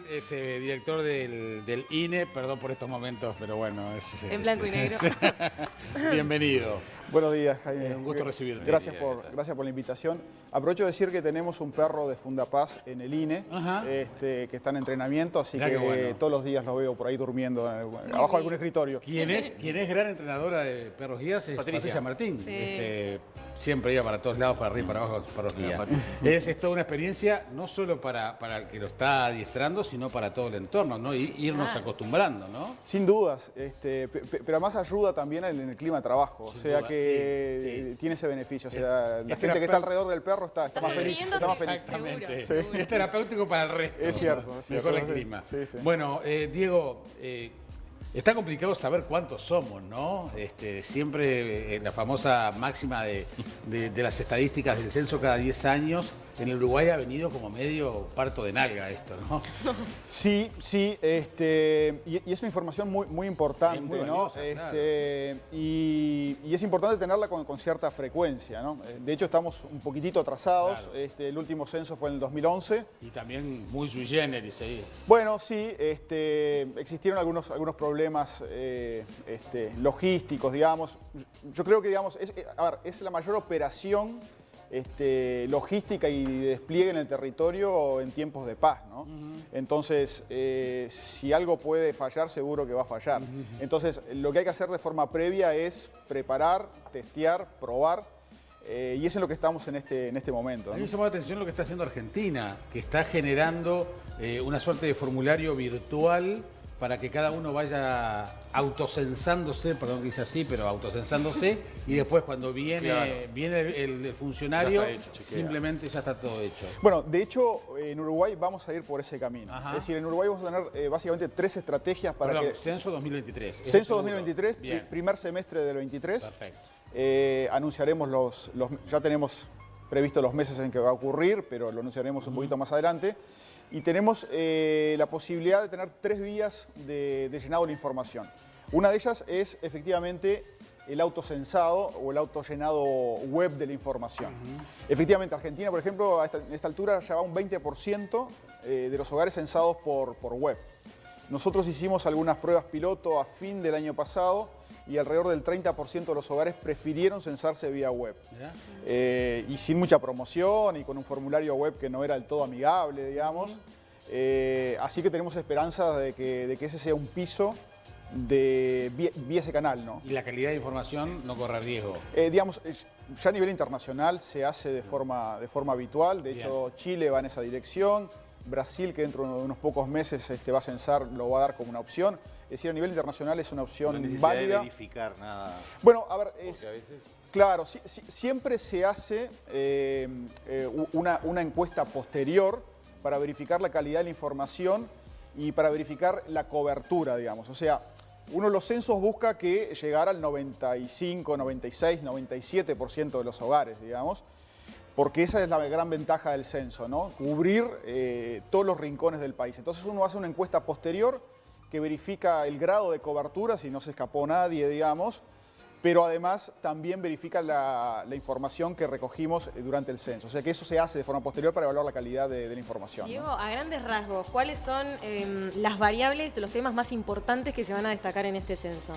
director del INE, perdón por estos momentos, pero bueno. En blanco y negro. Bienvenido. Buenos días, Jaime. Un gusto recibirte. Gracias por la invitación. Aprovecho de decir que tenemos un perro de Fundapaz en el INE, que está en entrenamiento, así que bueno, todos los días lo veo por ahí durmiendo, abajo de algún escritorio. ¿Quién es gran entrenadora de perros guías? Es Patricia Martín. Sí. Siempre iba para todos lados, para arriba y para abajo, perros guías. Es toda una experiencia, no solo para el que lo está adiestrando, sino para todo el entorno, ¿no? Irnos acostumbrando, ¿no? Sin dudas, pero además ayuda también en el clima de trabajo, Sin o sea duda, que tiene ese beneficio, o sea, la gente que está alrededor del perro está más feliz. sonriendo, Exactamente. seguro. Es terapéutico para el resto. Es cierto. Mejor el clima. Sí. Bueno, Diego, está complicado saber cuántos somos, ¿no? Siempre la famosa máxima de las estadísticas del censo cada 10 años, en el Uruguay ha venido como medio parto de nalga esto, ¿no? Sí, y es una información muy importante, muy ¿no? valiosa, claro. Y es importante tenerla con cierta frecuencia, ¿no? De hecho, estamos un poquitito atrasados. Claro. El último censo fue en el 2011. Y también muy sui generis ahí. Bueno, sí, existieron algunos problemas logísticos, digamos. Yo creo que, digamos, es la mayor operación logística y de despliegue en el territorio en tiempos de paz, ¿no? Entonces, si algo puede fallar, seguro que va a fallar. Entonces, lo que hay que hacer de forma previa es preparar, testear, probar, y eso es lo que estamos en este momento, A mí ¿no? me llamó la atención lo que está haciendo Argentina, que está generando una suerte de formulario virtual para que cada uno vaya autocensándose, perdón que dice así, pero autocensándose, y después cuando viene el funcionario, Ya está hecho, chequea. simplemente ya está todo hecho. Bueno, de hecho, en Uruguay vamos a ir por ese camino. Ajá. Es decir, en Uruguay vamos a tener básicamente 3 estrategias para Perdón, que... censo 2023. ¿eso Censo seguro? 2023, Bien, primer semestre del 23. perfecto. Anunciaremos ya tenemos previsto los meses en que va a ocurrir, pero lo anunciaremos un poquito más adelante. Y tenemos la posibilidad de tener 3 vías de llenado de la información. Una de ellas es efectivamente el autocensado o el autollenado web de la información. Efectivamente, Argentina, por ejemplo, a esta altura ya va un 20% de los hogares censados por web. Nosotros hicimos algunas pruebas piloto a fin del año pasado y alrededor del 30% de los hogares prefirieron censarse vía web. Y sin mucha promoción y con un formulario web que no era del todo amigable, digamos. Así que tenemos esperanza de que ese sea un piso vía ese canal, ¿no? Y la calidad de información no corre riesgo. Digamos, ya a nivel internacional se hace de forma habitual. De hecho, Chile va en esa dirección. Brasil, que dentro de unos pocos meses va a censar, lo va a dar como una opción. Es decir, a nivel internacional es una opción válida. De verificar nada. Bueno, a ver, Porque a veces... claro, siempre se hace una encuesta posterior para verificar la calidad de la información y para verificar la cobertura, digamos. O sea, uno de los censos busca que llegara al 95, 96, 97% de los hogares, digamos. Porque esa es la gran ventaja del censo, ¿no? Cubrir todos los rincones del país. Entonces uno hace una encuesta posterior que verifica el grado de cobertura, si no se escapó nadie, digamos, pero además también verifica la información que recogimos durante el censo. O sea que eso se hace de forma posterior para evaluar la calidad de la información, Diego, ¿no? a grandes rasgos, ¿cuáles son las variables, los temas más importantes que se van a destacar en este censo?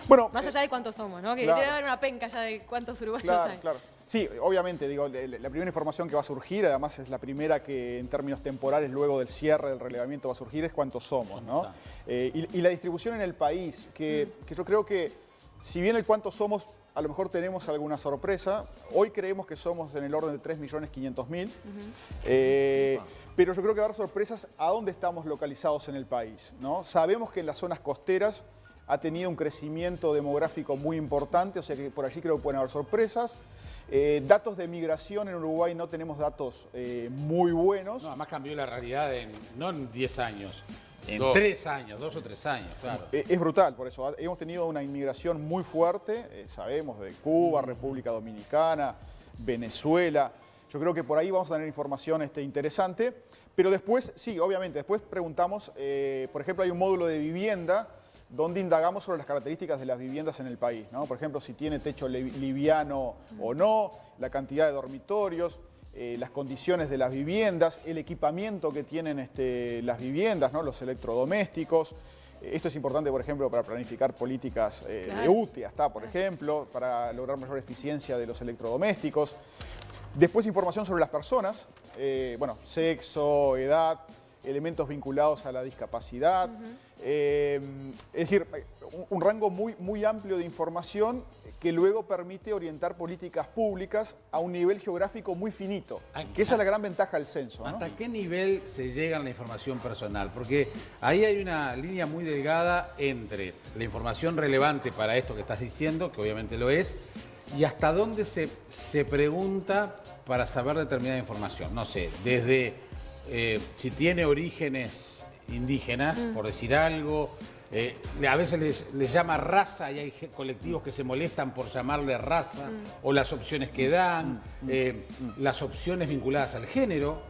Bueno, Más allá de cuántos somos, ¿no? Que claro. debe haber una penca ya de cuántos uruguayos hay. Claro. Sí, obviamente, digo, la primera información que va a surgir, además es la primera que en términos temporales, luego del cierre del relevamiento va a surgir, es cuántos somos, ¿no? Y la distribución en el país, que yo creo que si bien el cuántos somos, a lo mejor tenemos alguna sorpresa, hoy creemos que somos en el orden de 3.500.000, pero yo creo que va a haber sorpresas a dónde estamos localizados en el país, ¿no? Sabemos que en las zonas costeras ha tenido un crecimiento demográfico muy importante, o sea que por allí creo que pueden haber sorpresas. Datos de migración en Uruguay no tenemos datos muy buenos. No, además cambió la realidad no en 10 años, en 2 años, 2 o 3 años, claro. Es brutal, por eso. Hemos tenido una inmigración muy fuerte, sabemos, de Cuba, República Dominicana, Venezuela. Yo creo que por ahí vamos a tener información interesante. Pero después, sí, obviamente, después preguntamos, por ejemplo, hay un módulo de vivienda donde indagamos sobre las características de las viviendas en el país, ¿no? Por ejemplo, si tiene techo liviano o no, la cantidad de dormitorios. las condiciones de las viviendas, el equipamiento que tienen las viviendas, ¿no? Los electrodomésticos. Esto es importante, por ejemplo, para planificar políticas de UTE, por ejemplo, para lograr mayor eficiencia de los electrodomésticos. Después información sobre las personas, bueno, sexo, edad, elementos vinculados a la discapacidad. Es decir, un rango muy amplio de información que luego permite orientar políticas públicas a un nivel geográfico muy finito, que esa es la gran ventaja del censo, ¿no? ¿Hasta qué nivel se llega a la información personal? Porque ahí hay una línea muy delgada entre la información relevante para esto que estás diciendo, que obviamente lo es, y hasta dónde se pregunta para saber determinada información. No sé, desde si tiene orígenes indígenas, por decir algo. A veces les llama raza y hay colectivos que se molestan por llamarle raza, o las opciones que dan, las opciones vinculadas al género,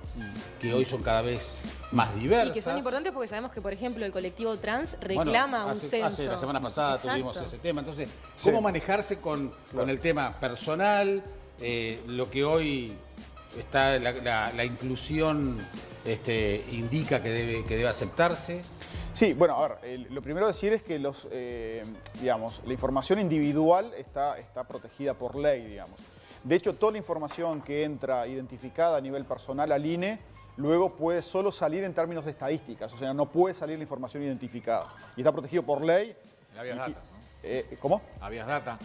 que hoy son cada vez más diversas. Y que son importantes porque sabemos que, por ejemplo, el colectivo trans reclama un censo. La semana pasada tuvimos ese tema. Entonces, ¿cómo manejarse con el tema personal, lo que hoy está la inclusión indica que debe aceptarse? Sí, bueno, a ver, lo primero decir es que digamos, la información individual está protegida por ley, digamos. De hecho, toda la información que entra identificada a nivel personal al INE, luego puede solo salir en términos de estadísticas, o sea, no puede salir la información identificada. Y está protegido por ley. Habeas data, ¿no? ¿Cómo? Habeas data.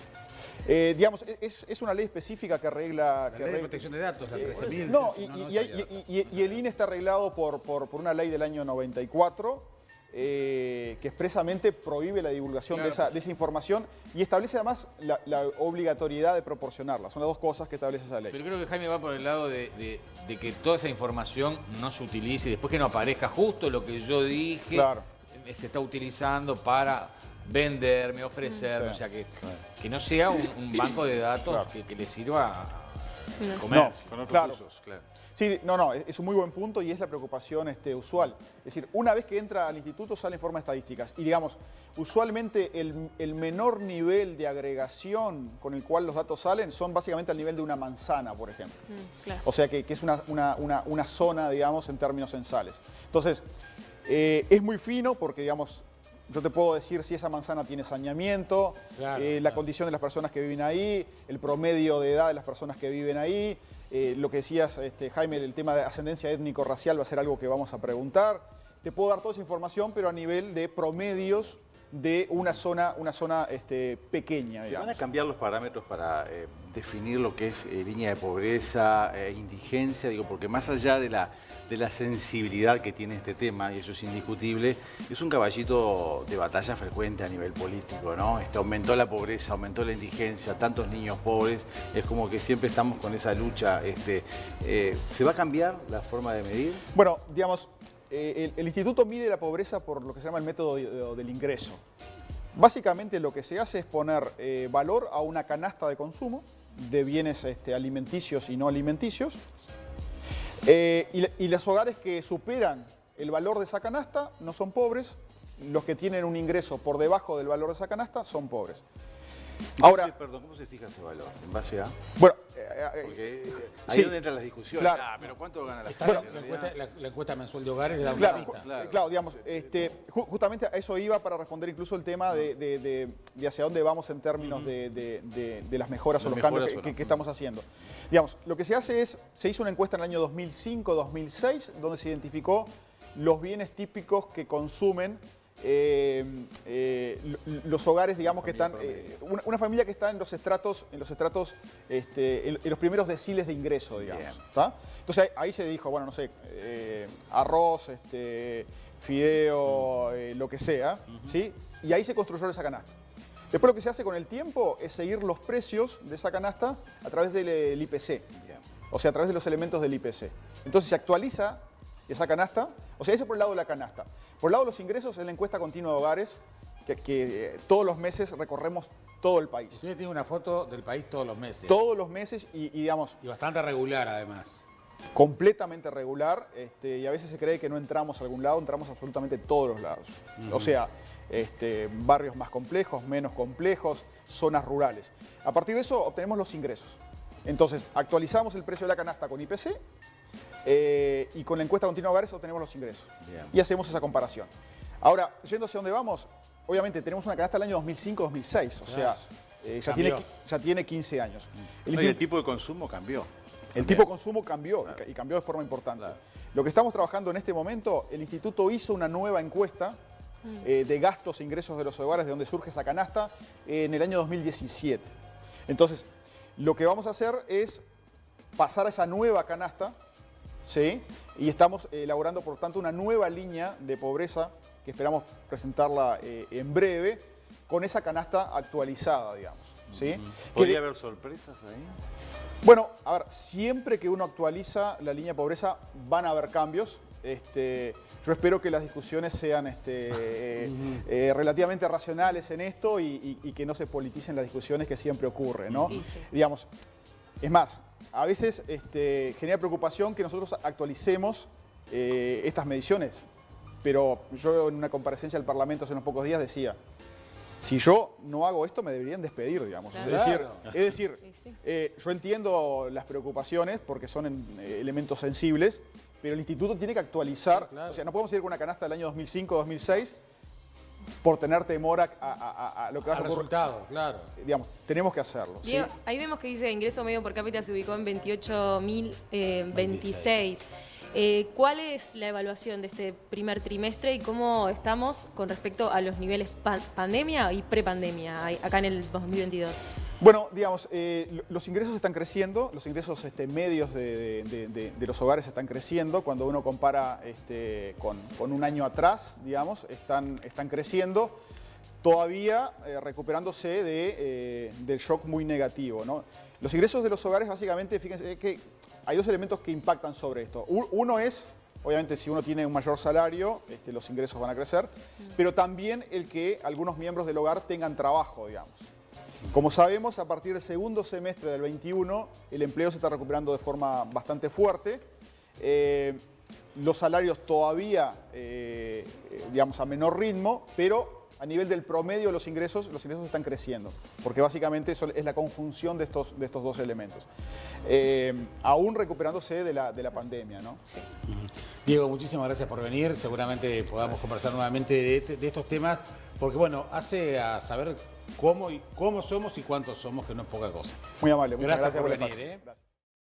Digamos, es una ley específica que arregla... La ley de protección de datos, la 13.000. No, y el INE está arreglado por una ley del año 94, que expresamente prohíbe la divulgación de esa información y establece además la obligatoriedad de proporcionarla. Son las dos cosas que establece esa ley. Pero creo que Jaime va por el lado de que toda esa información no se utilice y después que no aparezca justo lo que yo dije, se está utilizando para venderme, ofrecerme, o sea, que no sea un banco de datos que le sirva a comer con otros usos. Sí, no, es un muy buen punto y es la preocupación usual. Es decir, una vez que entra al instituto sale en forma de estadísticas y digamos, usualmente el menor nivel de agregación con el cual los datos salen son básicamente al nivel de una manzana, por ejemplo. O sea que es una zona, digamos, en términos censales. Entonces, es muy fino porque, digamos, yo te puedo decir si esa manzana tiene saneamiento, la condición de las personas que viven ahí, el promedio de edad de las personas que viven ahí. Lo que decías, Jaime, el tema de ascendencia étnico-racial va a ser algo que vamos a preguntar. Te puedo dar toda esa información, pero a nivel de promedios de una zona pequeña. ¿Se van a cambiar los parámetros para definir lo que es línea de pobreza, indigencia? Digo, porque más allá de la sensibilidad que tiene este tema, y eso es indiscutible, es un caballito de batalla frecuente a nivel político, ¿no? Aumentó la pobreza, aumentó la indigencia, tantos niños pobres, es como que siempre estamos con esa lucha. ¿Se va a cambiar la forma de medir? Bueno, digamos, el instituto mide la pobreza por lo que se llama el método del ingreso. Básicamente lo que se hace es poner valor a una canasta de consumo de bienes alimenticios y no alimenticios. Y los hogares que superan el valor de esa canasta no son pobres, los que tienen un ingreso por debajo del valor de esa canasta son pobres. Ahora, perdón, ¿cómo se fija ese valor? ¿En base a? Bueno, porque ahí es donde entran las discusiones. Claro. Pero ¿cuánto gana la gente? La encuesta mensual de hogares da una pista. Claro, digamos, justamente a eso iba para responder incluso el tema de hacia dónde vamos en términos de las mejoras o los cambios que estamos haciendo. Digamos, lo que se hace es, se hizo una encuesta en el año 2005-2006, donde se identificó los bienes típicos que consumen los hogares, digamos, que están, una familia que está en los estratos, en los primeros deciles de ingreso, digamos. Entonces ahí se dijo, bueno, no sé, arroz, fideo, lo que sea, ¿sí? Y ahí se construyó esa canasta. Después lo que se hace con el tiempo es seguir los precios de esa canasta a través del IPC, o sea, a través de los elementos del IPC. Entonces se actualiza esa canasta, o sea, eso por el lado de la canasta. Por el lado de los ingresos es la encuesta continua de hogares que todos los meses recorremos todo el país. Usted tiene una foto del país todos los meses. Todos los meses y digamos... Y bastante regular además. Completamente regular, y a veces se cree que no entramos a algún lado, entramos absolutamente todos los lados. O sea, barrios más complejos, menos complejos, zonas rurales. A partir de eso obtenemos los ingresos. Entonces, actualizamos el precio de la canasta con IPC y con la encuesta continua de hogares obtenemos los ingresos. Bien. Y hacemos esa comparación. Ahora, yendo hacia dónde vamos, obviamente tenemos una canasta del año 2005-2006, o sea, ya tiene 15 años. No, y el tipo de consumo cambió. El tipo de consumo cambió y cambió de forma importante. Claro. Lo que estamos trabajando en este momento, el instituto hizo una nueva encuesta de gastos e ingresos de los hogares, de donde surge esa canasta, en el año 2017. Entonces, lo que vamos a hacer es pasar a esa nueva canasta, ¿sí? Y estamos elaborando, por tanto, una nueva línea de pobreza que esperamos presentarla en breve, con esa canasta actualizada, digamos. ¿Sí? ¿Podría haber sorpresas ahí? Bueno, a ver, siempre que uno actualiza la línea de pobreza van a haber cambios. Yo espero que las discusiones sean relativamente racionales en esto y que no se politicen las discusiones que siempre ocurre, ¿no? Sí. Digamos, es más, a veces genera preocupación que nosotros actualicemos estas mediciones, pero yo en una comparecencia del Parlamento hace unos pocos días decía, si yo no hago esto me deberían despedir, digamos. Claro. Es decir, yo entiendo las preocupaciones porque son elementos sensibles, pero el instituto tiene que actualizar, o sea, no podemos ir con una canasta del año 2005-2006 por tener temor a lo que va a ocurrir. Resultado, claro. Digamos, tenemos que hacerlo. Diego, ahí vemos que dice ingreso medio per cápita se ubicó en 28.026. ¿Cuál es la evaluación de este primer trimestre y cómo estamos con respecto a los niveles pandemia y prepandemia acá en el 2022? Bueno, digamos, los ingresos están creciendo, los ingresos medios de los hogares están creciendo. Cuando uno compara con un año atrás, digamos, están creciendo, todavía recuperándose del shock muy negativo, ¿no? Los ingresos de los hogares, básicamente, fíjense que hay dos elementos que impactan sobre esto. Uno es, obviamente, si uno tiene un mayor salario, los ingresos van a crecer, pero también el que algunos miembros del hogar tengan trabajo, digamos. Como sabemos, a partir del segundo semestre del 21, el empleo se está recuperando de forma bastante fuerte. Los salarios todavía, digamos, a menor ritmo, pero a nivel del promedio de los ingresos están creciendo, porque básicamente eso es la conjunción de estos dos elementos. Aún recuperándose de la pandemia, ¿no? Sí. Diego, muchísimas gracias por venir. Seguramente podamos conversar nuevamente de estos temas, porque bueno, hace a saber cómo somos y cuántos somos, que no es poca cosa. Muy amable, muchas Gracias por el venir. espacio. Gracias.